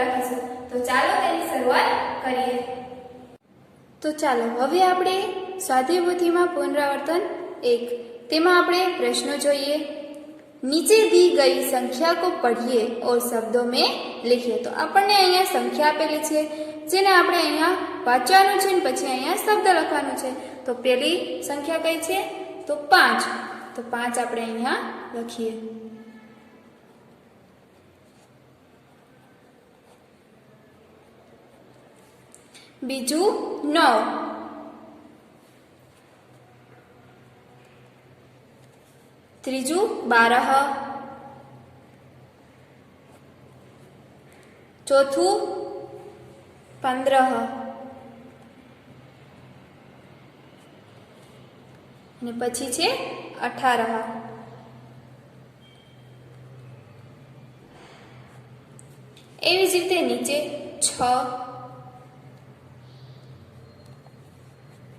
લખીશું। તો ચાલો તેની શરૂઆત કરીએ। તો ચાલો હવે આપણે સ્વાધ્યાય પોથીમાં પુનરાવર્તન 1 તેમાં આપણે પ્રશ્નો જોઈએ। नीचे दी गई संख्या को पढ़िए और शब्दों में लिखिए। तो આપણને અહીંયા સંખ્યા આપેલી છે જેને આપણે અહીંયા વાંચવાનું છે અને પછી અહીંયા શબ્દ લખવાનું છે। તો પહેલી સંખ્યા કઈ છે? તો 5। તો 5 આપણે અહીંયા લખીએ। બીજું 9, ત્રીજું 12, ચોથું 15 અને પછી છે 18। એવી જ રીતે નીચે 6,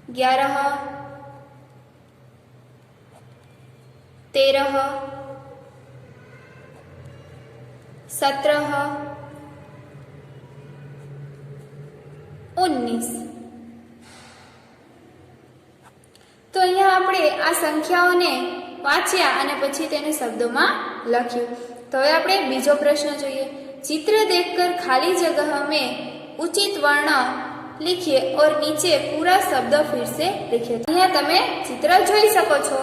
11, 13, 17, 19। તો અહીંયા આપણે આ સંખ્યાઓને વાંચ્યા અને પછી તેને શબ્દોમાં લખ્યું। તો હવે આપણે બીજો પ્રશ્ન જોઈએ। चित्र देखकर खाली जगह में उचित वर्ण लिखिए और नीचे पूरा शब्द फिर से लिखिए। અહીંયા તમે ચિત્ર જોઈ શકો છો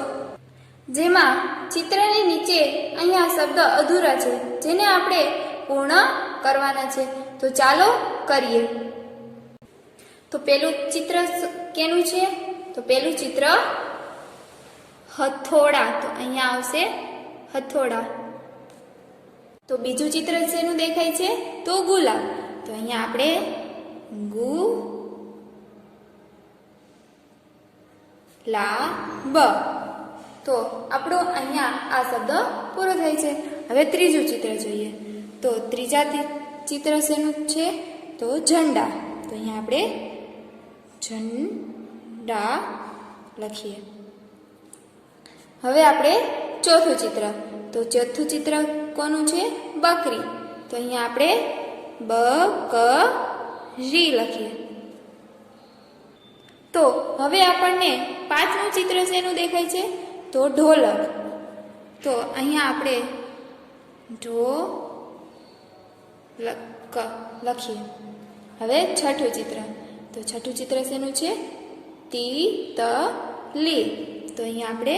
જેમાં ચિત્રની નીચે અહીંયા શબ્દ અધૂરા છે જેને આપણે પૂર્ણ કરવાના છે। તો ચાલો કરીએ। તો પહેલું ચિત્ર કેનું છે? તો પહેલું ચિત્ર હથોડા। તો અહીંયા આવશે હથોડા। તો બીજું ચિત્ર શેનું દેખાય છે? તો ગુલાબ। તો અહીંયા આપણે ગુલાબ। તો આપણો અહીંયા આ શબ્દ પૂરો થાય છે। હવે ત્રીજું ચિત્ર જોઈએ। તો ત્રીજા ચિત્ર શેનું છે? તો ઝંડા। તો અહીંયા આપણે ઝંડા લખીએ। હવે આપણે ચોથું ચિત્ર। તો ચોથું ચિત્ર કોનું છે? બકરી। તો અહીંયા આપણે બકરી લખીએ। તો હવે આપણને પાંચમું ચિત્ર શેનું દેખાય છે? તો ઢોલક। તો અહીંયા આપણે ઢોલક લખીએ। હવે છઠ્ઠું ચિત્ર। તો છઠ્ઠું ચિત્ર શેનું છે? તિતલી। તો અહીંયા આપણે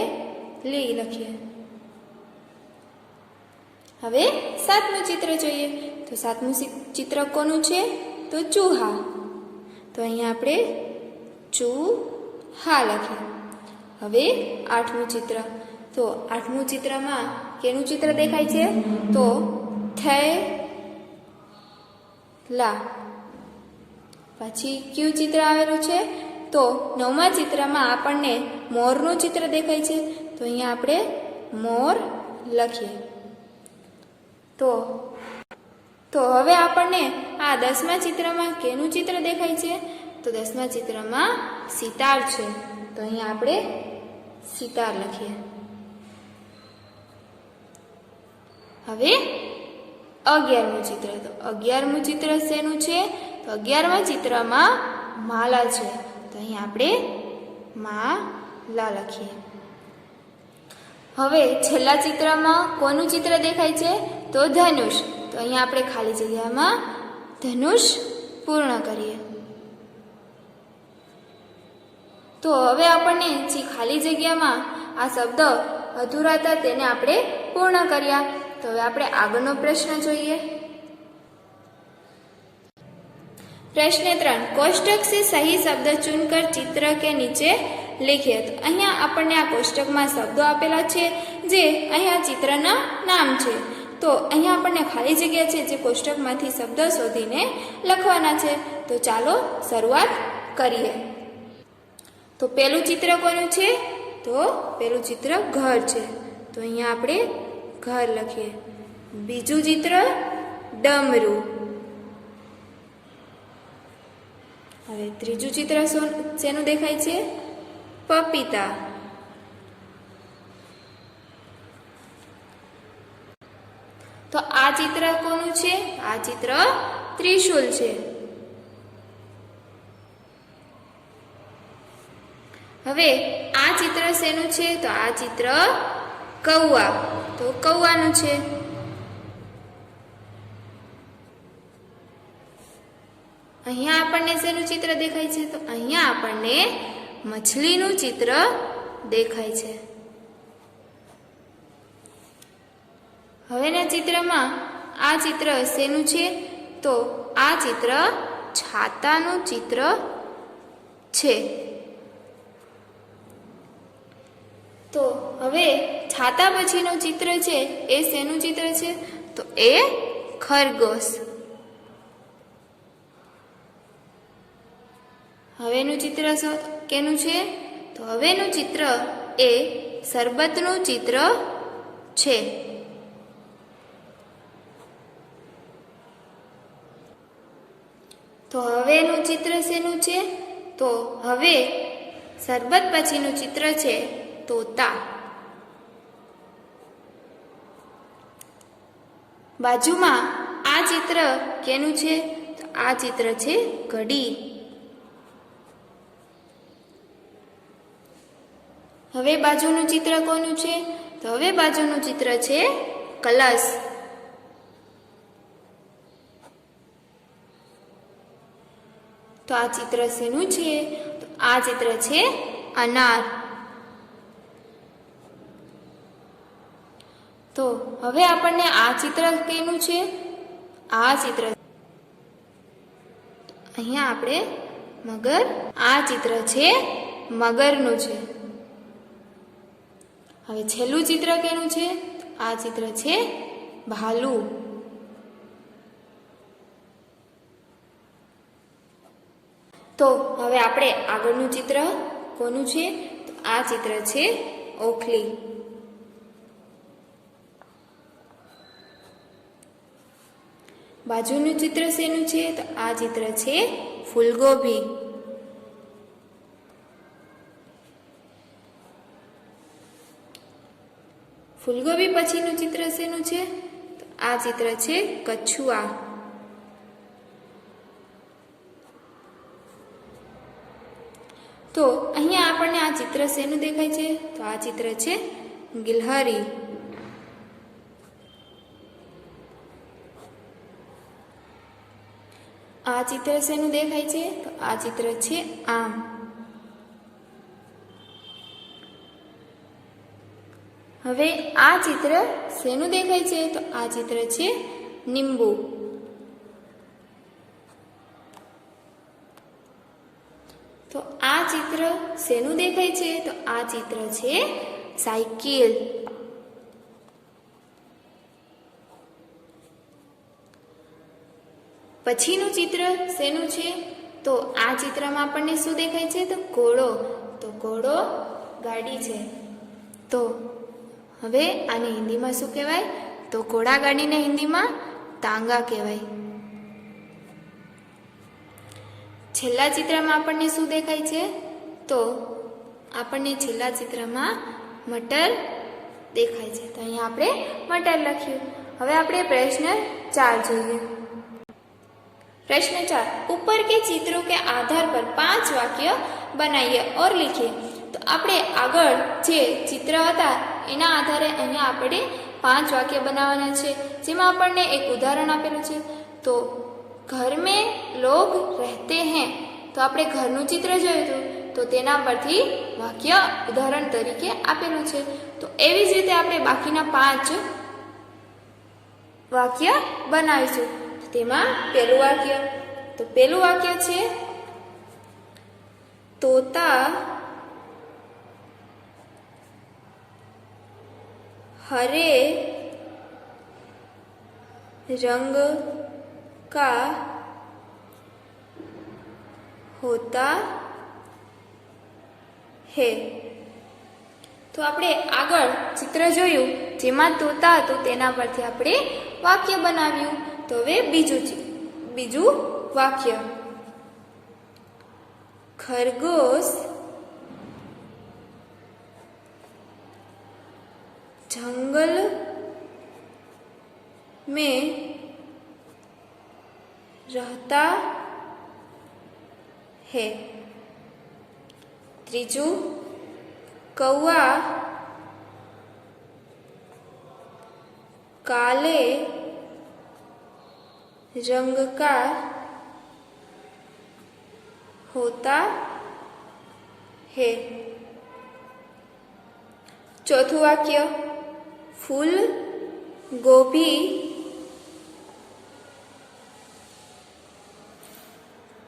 લી લખીએ। હવે સાતમું ચિત્ર જોઈએ। તો સાતમું ચિત્ર કોનું છે? તો ચૂહા। તો અહીંયા આપણે ચૂહા લખીએ। હવે આઠમું ચિત્ર। તો આઠમું ચિત્રમાં કેનું ચિત્ર દેખાય છે? તો થેલા। પછી કયું ચિત્ર આવેલું છે? તો નવમા ચિત્રમાં આપણને મોરનું ચિત્ર દેખાય છે। તો અહીંયા આપણે મોર લખીએ। તો હવે આપણને આ 10મા ચિત્રમાં કેનું ચિત્ર દેખાય છે? તો 10મા ચિત્રમાં સિતાર છે। તો અહીંયા આપણે સિતાર લખીએ। હવે 11મું ચિત્ર। તો 11મું ચિત્ર શેનું છે? તો 11મા ચિત્રમાં માલા છે। તો અહીંયા આપણે માલા લખીએ। હવે છેલ્લા ચિત્રમાં કોનું ચિત્ર દેખાય છે? તો ધનુષ। તો અહીંયા આપણે ખાલી જગ્યામાં ધનુષ પૂર્ણ કરીએ। તો હવે આપણને જે ખાલી જગ્યામાં આ શબ્દ અધૂરા હતા તેને આપણે પૂર્ણ કર્યા। તો હવે આપણે આગળનો પ્રશ્ન જોઈએ। प्रश्न 3 कोष्टक से सही शब्द चुनकर चित्र के नीचे लिखिए। तो અહીંયા આપણને આ કોષ્ટકમાં શબ્દો આપેલા છે જે અહીંયા ચિત્રના નામ છે। તો અહીંયા આપણને ખાલી જગ્યા છે જે કોષ્ટકમાંથી શબ્દ શોધીને લખવાના છે। તો ચાલો શરૂઆત કરીએ। તો પહેલું ચિત્ર કોનું છે? તો પહેલું ચિત્ર ઘર છે। તો અહીંયા આપણે ઘર લખીએ। બીજું ચિત્ર ડમરું। હવે ત્રીજું ચિત્ર શેનું દેખાય છે? પપીતા। તો આ ચિત્ર કોનું છે? આ ચિત્ર ત્રિશૂલ છે. હવે આ ચિત્ર શેનું છે? તો આ ચિત્ર કૌવા, તો કૌવાનું છે. અહીંયા આપણને શેનું ચિત્ર દેખાય છે? તો અહીંયા આપણને મછલીનું ચિત્ર દેખાય છે. હવેના ચિત્રમાં આ ચિત્ર શેનું છે? તો આ ચિત્ર છાતાનું ચિત્ર છે. તો હવે છાતા પછીનું ચિત્ર છે એ શેનું ચિત્ર છે? તો એ ખરગોશ. હવેનું ચિત્ર કેનું છે? તો હવેનું ચિત્ર એ સરબતનું ચિત્ર છે. તો હવેનું ચિત્ર શેનું છે? તો હવે સરબત પછીનું ચિત્ર છે તોતા. બાજુમાં આ ચિત્ર કેનું છે? તો આ ચિત્ર છે ઘડી. હવે બાજુનું ચિત્ર કોનું છે? તો હવે બાજુનું ચિત્ર છે કલશ. તો આ ચિત્ર શેનું છે? તો આ ચિત્ર છે અનાર. તો હવે આપણને આ ચિત્ર કેનું છે? આ ચિત્ર અહીંયા આપણે મગર, આ ચિત્ર છે મગરનું છે. હવે છેલ્લું ચિત્ર કેનું છે? આ ચિત્ર છે ભાલુ. તો હવે આપણે આગળનું ચિત્ર કોનું છે? તો આ ચિત્ર છે ઓખલી. બાજુનું ચિત્ર શેનું છે? તો આ ચિત્ર છે ફૂલગોબી. ફૂલગોબી પછીનું ચિત્ર શેનું છે? તો આ ચિત્ર છે કછુઆ. તો અહીંયા આપણને આ ચિત્ર શેનું દેખાય છે? તો આ ચિત્ર છે ગિલહરી. આ ચિત્ર શેનું દેખાય છે? તો આ ચિત્ર છે આમ. હવે આ ચિત્ર શેનું દેખાય છે? તો આ ચિત્ર છે લીંબુ. તો આ ચિત્ર શેનું દેખાય છે? તો આ ચિત્ર છે સાયકલ. પછીનું ચિત્ર શેનું છે? તો આ ચિત્રમાં આપણને શું દેખાય છે? તો ઘોડો. તો ઘોડો ગાડી છે. તો હવે આને હિન્દીમાં શું કહેવાય? તો ઘોડાગાડીને હિન્દીમાં તાંગા કહેવાય. છેલ્લા ચિત્રમાં આપણને શું દેખાય છે? તો આપણને છેલ્લા ચિત્રમાં મટર દેખાય છે. તો અહીંયા આપણે મટર લખ્યું. હવે આપણે પ્રશ્ન 4 જોઈએ. प्रश्न 4, ऊपर के चित्रों के आधार पर 5 वाक्य बनाइए और लिखिए. तो આપણે આગળ જે ચિત્ર હતા એના આધારે અહીંયા આપણે 5 વાક્ય બનાવવાના છે, જેમાં આપણને એક ઉદાહરણ આપેલું છે. તો ઘર में लोग रहते हैं, તો આપણે ઘરનું ચિત્ર જોયું હતું, તો તેના પરથી વાક્ય ઉદાહરણ તરીકે આપેલું છે. તો એવી જ રીતે આપણે બાકીના 5 વાક્ય બનાવીશું. તેમાં પહેલું વાક્ય, તો પહેલું વાક્ય છે तोता हरे रंग का होता है. તો આપણે આગળ ચિત્ર જોયું જેમાં તોતા હતું તેના પરથી આપણે વાક્ય બનાવ્યું. તો હવે બીજું વાક્ય, खरगोश जंगल में रहता है। ત્રીજું कौआ काले रंग का होता है। चौथुं वाक्य फूल गोभी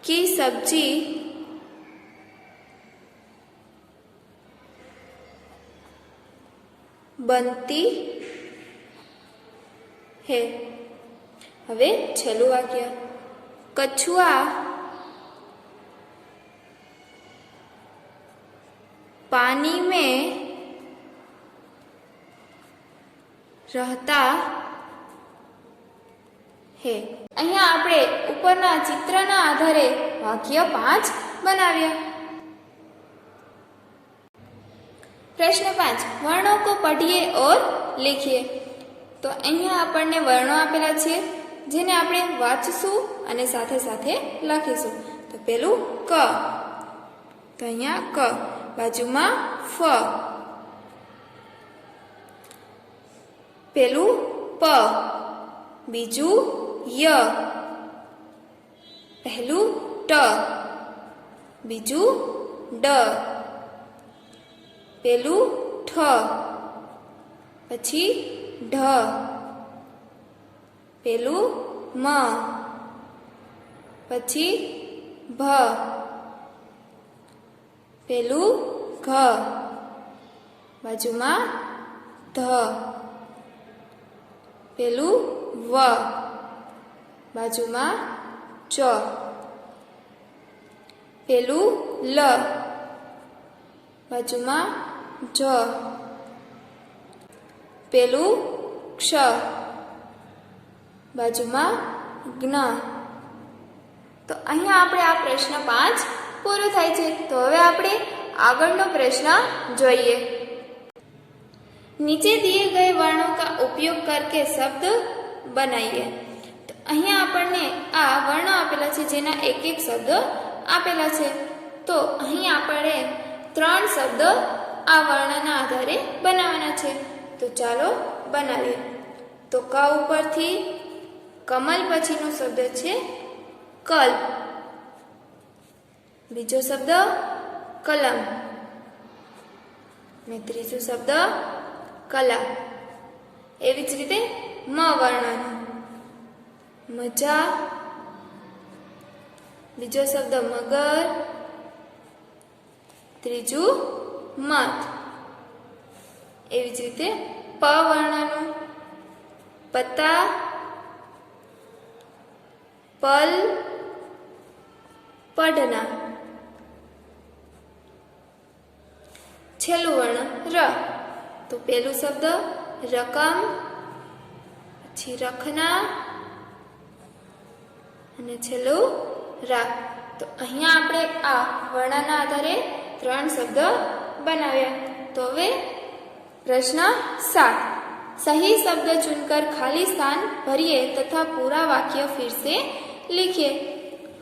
की सब्जी बनती है। હવે છેલ્લું વાક્ય કછુઆ पानी में रहता है। અહીંયા આપણે ઉપરના ચિત્રના આધારે વાક્ય 5 બનાવ્યા। प्रश्न 5 वर्णों को पढ़िए और लिखिए। तो અહીંયા આપણને વર્ણો આપેલા છે જેને આપણે વાંચશું અને સાથે સાથે લખીશું। તો પેલું ક, તો અહીંયા ક, બાજુમાં ફ, પેલું પ, બીજું ય, પહેલું ટ, બીજું ડ, પેલું ઠ, પછી ઢ, પેલું મ, પછી ભ, પેલું ઘ, બાજુમાં ધ, પેલું વ, બાજુમાં ચ, પેલું લ, બાજુમાં જ, પેલું ક્ષ, બાજુમાં જ્ઞ। તો અહીંયા આપણે આ પ્રશ્ન 5 પૂરો થાય છે। તો હવે આપણે આગળનો પ્રશ્ન જોઈએ। नीचे दिए गए वर्णों का उपयोग करके शब्द बनाइए। तो અહીંયા આપણને આ વર્ણો આપેલા છે જેના એક એક શબ્દ આપેલા છે। તો અહીં આપણે 3 શબ્દ આ વર્ણના આધારે બનાવવાના છે। તો ચાલો બનાવીએ। તો ક ઉપરથી કમલ પછીનો શબ્દ છે કલ, બીજો શબ્દ કલમ અને ત્રીજો શબ્દ કલા। એવી જ રીતે મ વર્ણનો મજા, બીજો શબ્દ મગર, ત્રીજું મત। એવી જ રીતે પ વર્ણનું પતા, પલ, પડના। છેલ્લું વર્ણ ર, તો પેલું શબ્દ રકમ, પછી રખના અને છેલ્લું રા। તો અહીંયા આપણે આ વર્ણના આધારે 3 શબ્દ બનાવ્યા। તો હવે प्रश्न 7 सही शब्द चुनकर खाली स्थान भरिए तथा पूरा वाक्य फिर से लिखिए।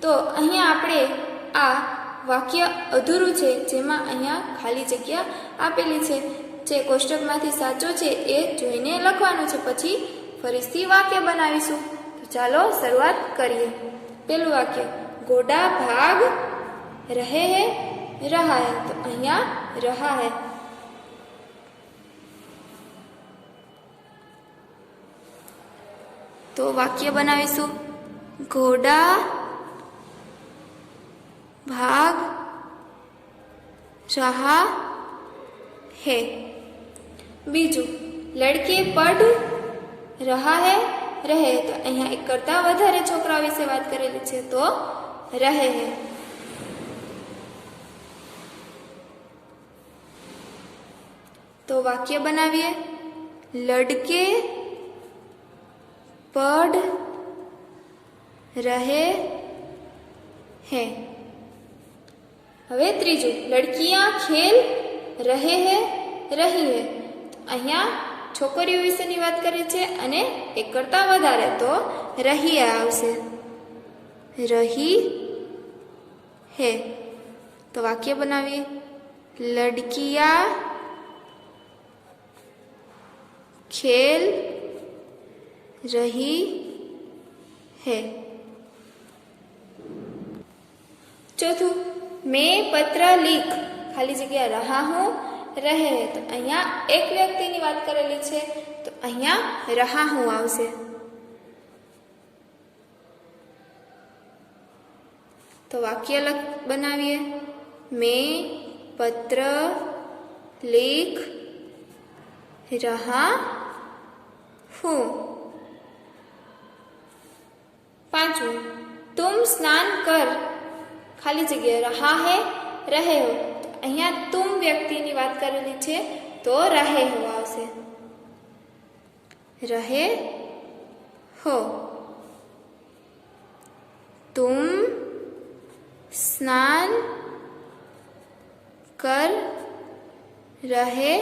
तो अहींया आपणे आ वाक्य अधूरुं छे जेमां अहींया खाली जग्या आपेली छे, जे कोष्टकमांथी साचो छे ए जोईने लखवानुं छे, पछी फरीथी वाक्य बनावीशुं। तो चालो शरूआत करीए। पहेलुं वाक्य घोड़ा भाग रहे हैं रहा है। तो अहींया रहा है। तो वाक्य बनावीशुं घोड़ा भाग रहा है। बीजू लड़के पढ़ रहा है रहे। तो अहींया एक करता वधारे छोकरा विषे बात करेली छे, तो रहे है। तो वाक्य बनावीए लड़के पढ़ रहे हैं। हवे त्रीजू लड़कियां खेल रहे हैं रही है। तो अहींया छोकरीओ विशेनी वात करे छे अने एक करता वधारे तो रही आवशे। रही है। तो वाक्य बनाविए, लड़कियां खेल रही है। चौथું, मैं पत्र लिख खाली जग्या रहा हूँ रहे है। तो अहींया एक व्यक्तिनी वात करेली छे, तो अहींया रहा हूँ आवशे। तो वाक्य बनाविए, मैं पत्र लिख रहा हूँ। 5, तुम स्नान कर खाली जग्या रहा है रहे हो। तो अहींया तुम व्यक्तिनी वात करेली छे, तो रहे हो आवशे। रहे हो। तुम स्नान कर रहे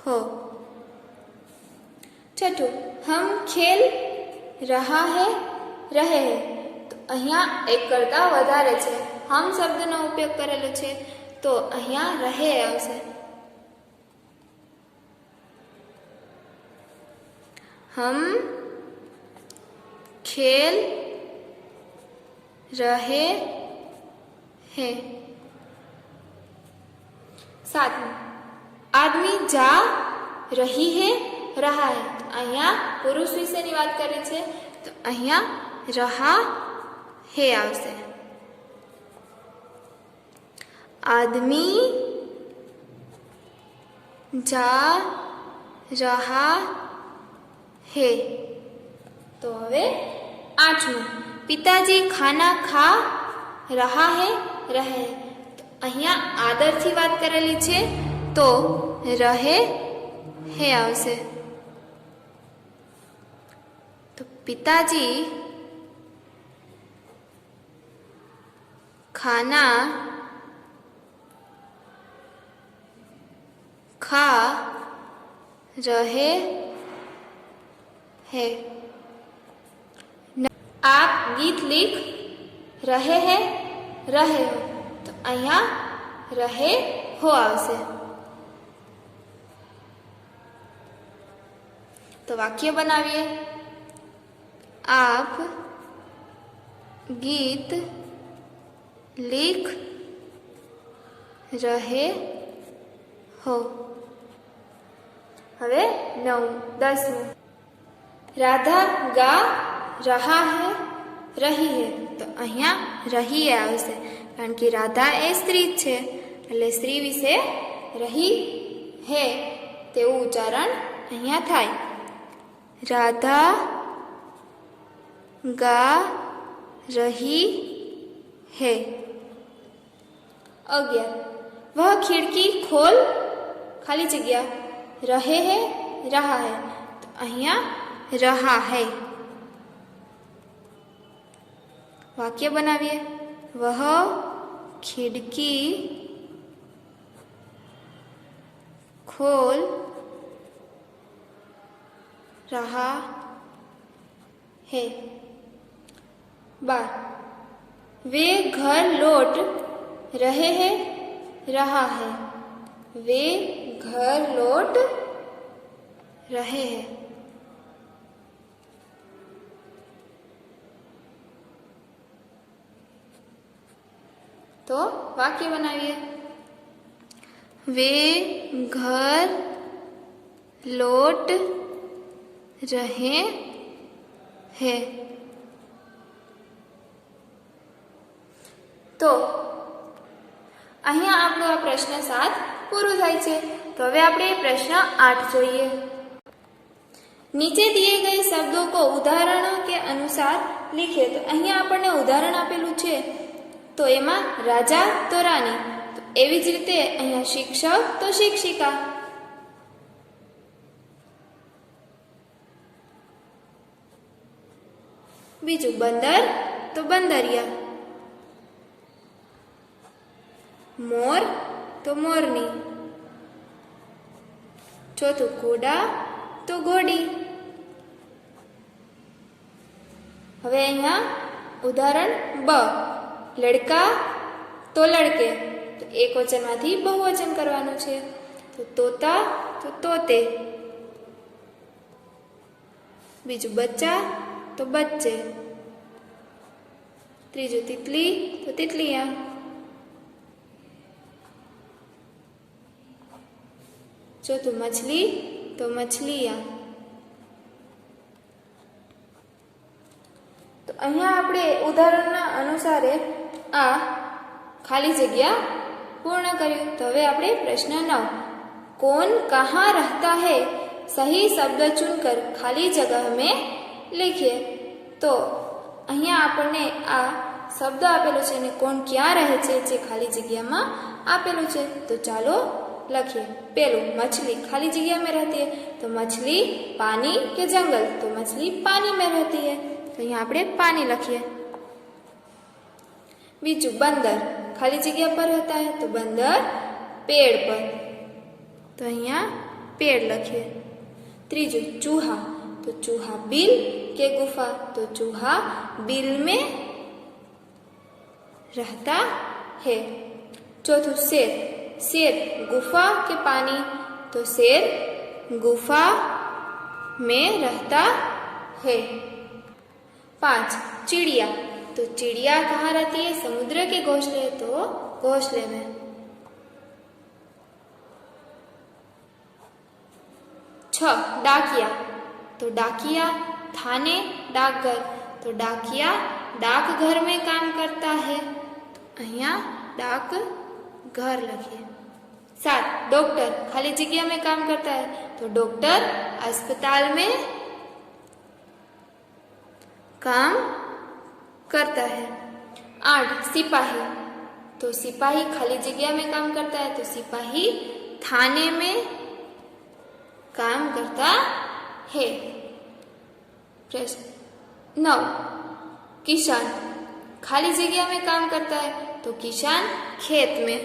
हो। 6, हम खेल रहा है रहे है। तो अहींया एक करता वधारे छे, हम शब्दनो उपयोग करेलो छे, तो अहींया रहे आवशे। हम खेल रहे हैं। 7, आदमी जा रही है रहा है। तो अहींया पुरुष विशेनी वात करे छे, तो अहींया रहा है आवशे। आदमी जा रहा है। तो हवे 8, पिताजी खाना खा रहा है रहे। तो अहींया आदरथी वात करेली छे, तो रहे है आवशे। तो पिताजी खाना खा रहे हैं। आप गीत लिख रहे हैं रहे हो। तो अहींया रहे हो आवशे। तो वाक्य बनाविए, आप गीत लिख रहे हो। हवे 9, 10, राधा गा रहा है रही है। तो अहींया रही आवशे, कारण के राधा ए स्त्री छे, એટલે સ્ત્રી વિશે रही है तेवुं उच्चारण अहींया थाय। राधा गा रही है। 11, वह खिड़की खोल खाली जग्या रहे है रहा है। तो अहींया रहा है। वाक्य बनाविए, वह खिड़की खोल रहा है। 12, वे घर लौट रहे हैं रहा है। वे घर लौट रहे हैं। तो वाक्य बनाइए, वे घर लौट रहे हैं। तो અહીંયા આપણો આ પ્રશ્ન 7 પૂરો થાય છે। તો હવે આપણે પ્રશ્ન 8 જોઈએ। नीचे दिए गए शब्दों को उदाहरणों के अनुसार लिखे। तो અહીંયા આપણને ઉદાહરણ આપેલું છે, તો એમાં રાજા તો રાણી, તો એવી જ રીતે અહીંયા શિક્ષક તો શિક્ષિકા, બીજું બંદર તો બંદરિયા, मोर तो मोरनी, चौथुं घोड़ा तो घोड़ी। हवे अहींया ઉદાહરણ બ, લડકા તો લડકે, તો એક વચનમાંથી બહુવચન કરવાનું છે. તો તોતા તો તોતે, બીજું બચ્ચા તો બચ્ચે, ત્રીજું તિતલી તો તિતલિયા, ચોથું મછલી તો મછલિયા. તો અહીંયા આપણે ઉદાહરણના અનુસારે આ ખાલી જગ્યા પૂર્ણ કર્યું. તો હવે આપણે પ્રશ્ન 9, कौन कहाँ रहता है, सही शब्द चुनकर खाली जगह में लिखिए. તો અહીંયા આપણને આ શબ્દ આપેલો છે અને કોણ ક્યાં રહે છે જે ખાલી જગ્યામાં આપેલું છે. તો ચાલો લખીએ. પહેલું, मछली खाली जगह में रहती है, तो मछली पानी के जंगल, तो मछली पानी में रहती है. तो અહીંયા આપણે પાણી લખીએ. બીજું, बंदर खाली जगह पर रहता है, तो बंदर पेड़ पर, तो અહીંયા पेड़ લખીએ. ત્રીજું, चूहा, तो चूहा बिल के गुफा, तो चूहा बिल में रहता है. चौथुं, शेर, शेर गुफा के पानी, तो शेर गुफा में रहता है. 5, चिड़िया, तो चिड़िया कहाँ रहती है, समुद्र के घोंसले, तो घोंसले में. 6, डाकिया, तो डाकिया थाने डाकघर, तो डाकिया डाकघर में काम करता है. અહીંયા डाकघर लखिए. 7, डॉक्टर खाली जगह में काम करता है, तो डॉक्टर अस्पताल में काम करता है. 8, सिपाही, तो सिपाही खाली जगह में काम करता है, तो सिपाही थाने में काम करता है. प्रश्न 9, किसान खाली जगह में काम करता है, तो किसान खेत में.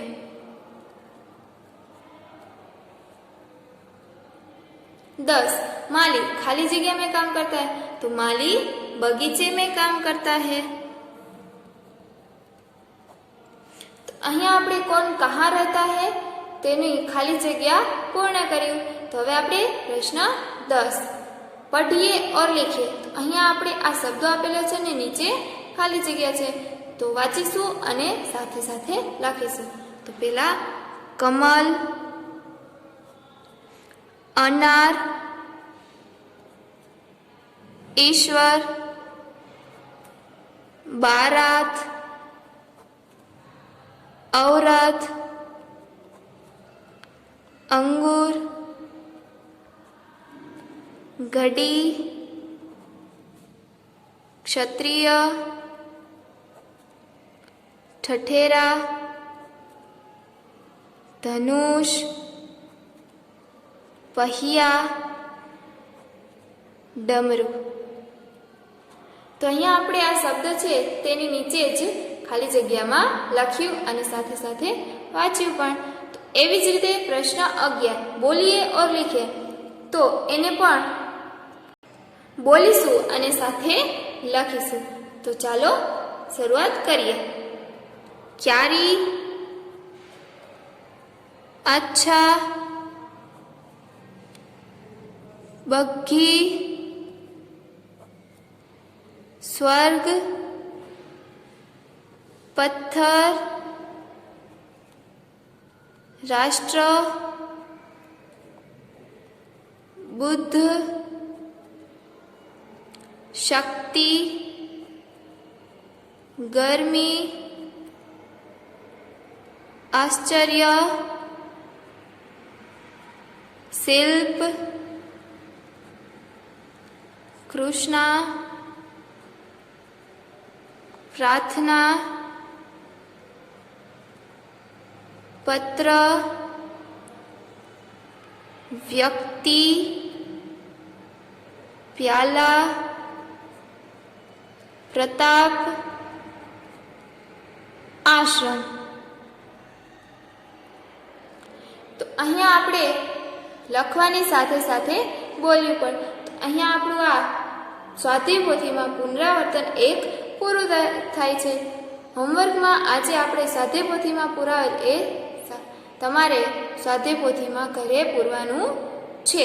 10, माली खाली जगह में काम करता है, तो माली बगीचे में काम करता है. तो અહીંયા આપણે કોણ કहाँ रहता है તેની ખાલી જગ્યા પૂર્ણ કર્યું. તો હવે આપણે પ્રશ્ન 10, पढ़िए और लिखिए. तो અહીંયા આપણે આ શબ્દો આપેલા છે ને નીચે ખાલી જગ્યા છે, તો વાંચીશું અને સાથે સાથે લખીશું. તો પહેલા કમલ, અનાર, ईश्वर, बारात, औरत, अंगूर, घड़ी, क्षत्रिय, ठठेरा, धनुष, पहिया, डमरू. તો અહીંયા આપણે આ શબ્દ છે તેની નીચે જ ખાલી જગ્યામાં લખ્યું અને સાથે સાથે વાંચ્યું પણ. તો એવી જ રીતે પ્રશ્ન 11, બોલીએ ઓર લીખીએ. તો એને પણ બોલીશું અને સાથે લખીશું. તો ચાલો શરૂઆત કરીએ. ક્યારી, અચ્છા, બગ્ઘી, स्वर्ग, पत्थर, राष्ट्र, बुद्ध, शक्ति, गर्मी, आश्चर्य, शिल्प, कृष्णा, प्रार्थना, पत्र, व्यक्ति, प्याला, प्रताप, आश्रम. तो અહીંયા આપણે લખવાની સાથે સાથે બોલવું પડે. તો અહીંયા આપણું આ સ્વાધ્યાય પોથીમાં પુનરાવર્તન એક પૂરું થાય છે. હોમવર્કમાં આજે આપણે સ્વાધ્યાયપોથીમાં પુરાવેલ એ તમારે સ્વાધ્યાયપોથીમાં ઘરે પૂરવાનું છે.